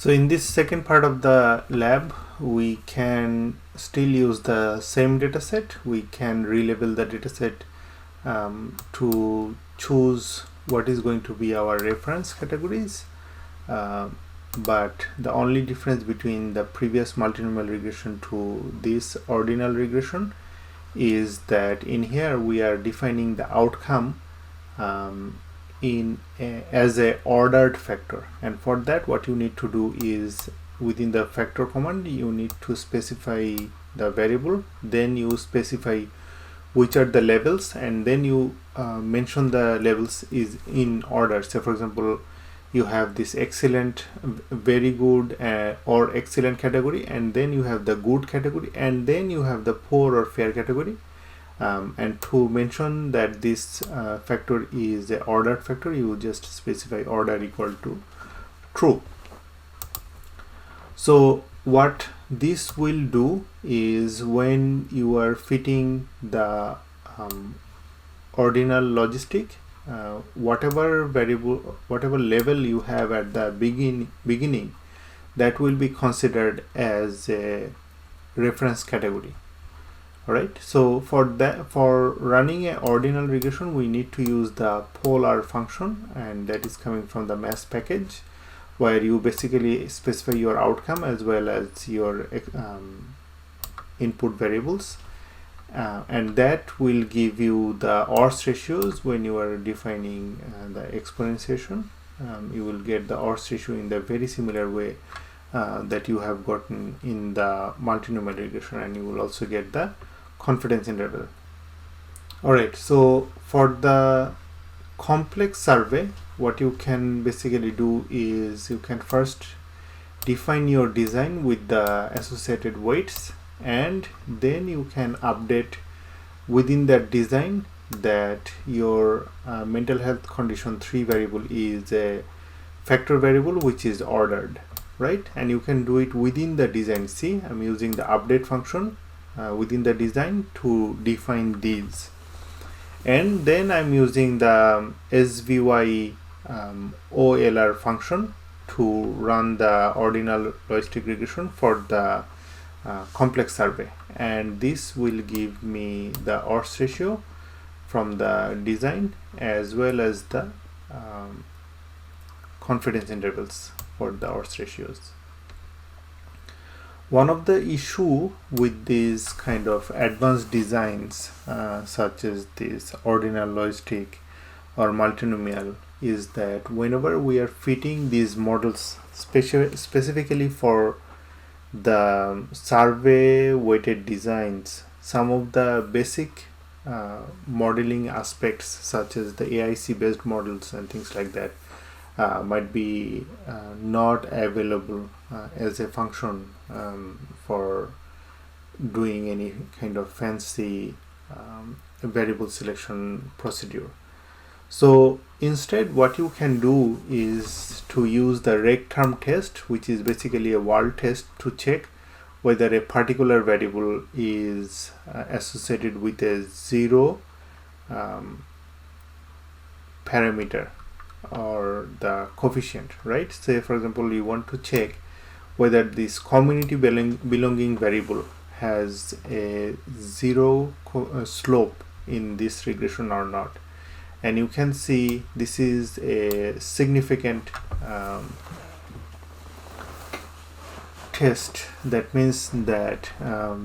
So in this second part of the lab, we can still use the same dataset. We can relabel the dataset to choose what is going to be our reference categories. But the only difference between the previous multinomial regression to this ordinal regression is that in here we are defining the outcome as a ordered factor, and for that what you need to do is within the factor command you need to specify the variable, then you specify which are the levels, and then you mention the levels is in order. So for example, you have this excellent, very good, or excellent category, and then you have the good category, and then you have the poor or fair category. And to mention that this factor is a ordered factor, you just specify order equal to true. So what this will do is when you are fitting the ordinal logistic, whatever variable, whatever level you have at the beginning, that will be considered as a reference category. Alright, so for running an ordinal regression, we need to use the polr function, and that is coming from the mass package, where you basically specify your outcome as well as your input variables, and that will give you the odds ratios when you are defining the exponentiation. You will get the odds ratio in the very similar way that you have gotten in the multinomial regression, and you will also get the confidence interval. Alright, so for the complex survey, what you can basically do is you can first define your design with the associated weights, and then you can update within that design that your mental health condition 3 variable is a factor variable which is ordered, right? And you can do it within the design. See, I'm using the update function within the design to define these, and then I'm using the svy olr function to run the ordinal logistic regression for the complex survey, and this will give me the odds ratio from the design as well as the confidence intervals for the odds ratios. One of the issue with these kind of advanced designs such as this ordinal logistic or multinomial is that whenever we are fitting these models specifically for the survey weighted designs, some of the basic modeling aspects such as the AIC based models and things like that might be not available as a function for doing any kind of fancy variable selection procedure. So instead what you can do is to use the reg term test, which is basically a word test to check whether a particular variable is associated with a 0 parameter or the coefficient, right? Say for example you want to check whether this community belonging variable has a 0 slope in this regression or not, and you can see this is a significant test. That means that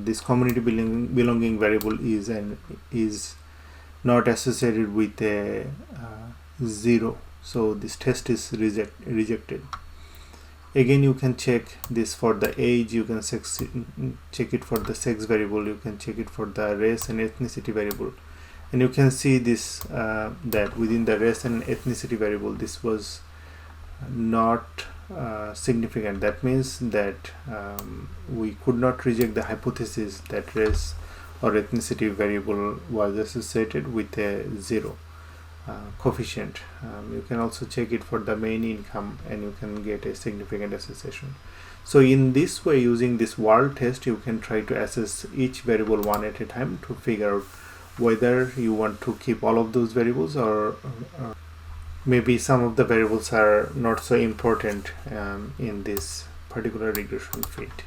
this community belonging variable is not associated with a 0, so this test is rejected. Again, you can check this for the age, you can check it for the sex variable, you can check it for the race and ethnicity variable, and you can see this that within the race and ethnicity variable this was not significant. That means that we could not reject the hypothesis that race or ethnicity variable was associated with a 0 coefficient. You can also check it for the main income and you can get a significant association. So in this way, using this word test, you can try to assess each variable one at a time to figure out whether you want to keep all of those variables or maybe some of the variables are not so important in this particular regression fit.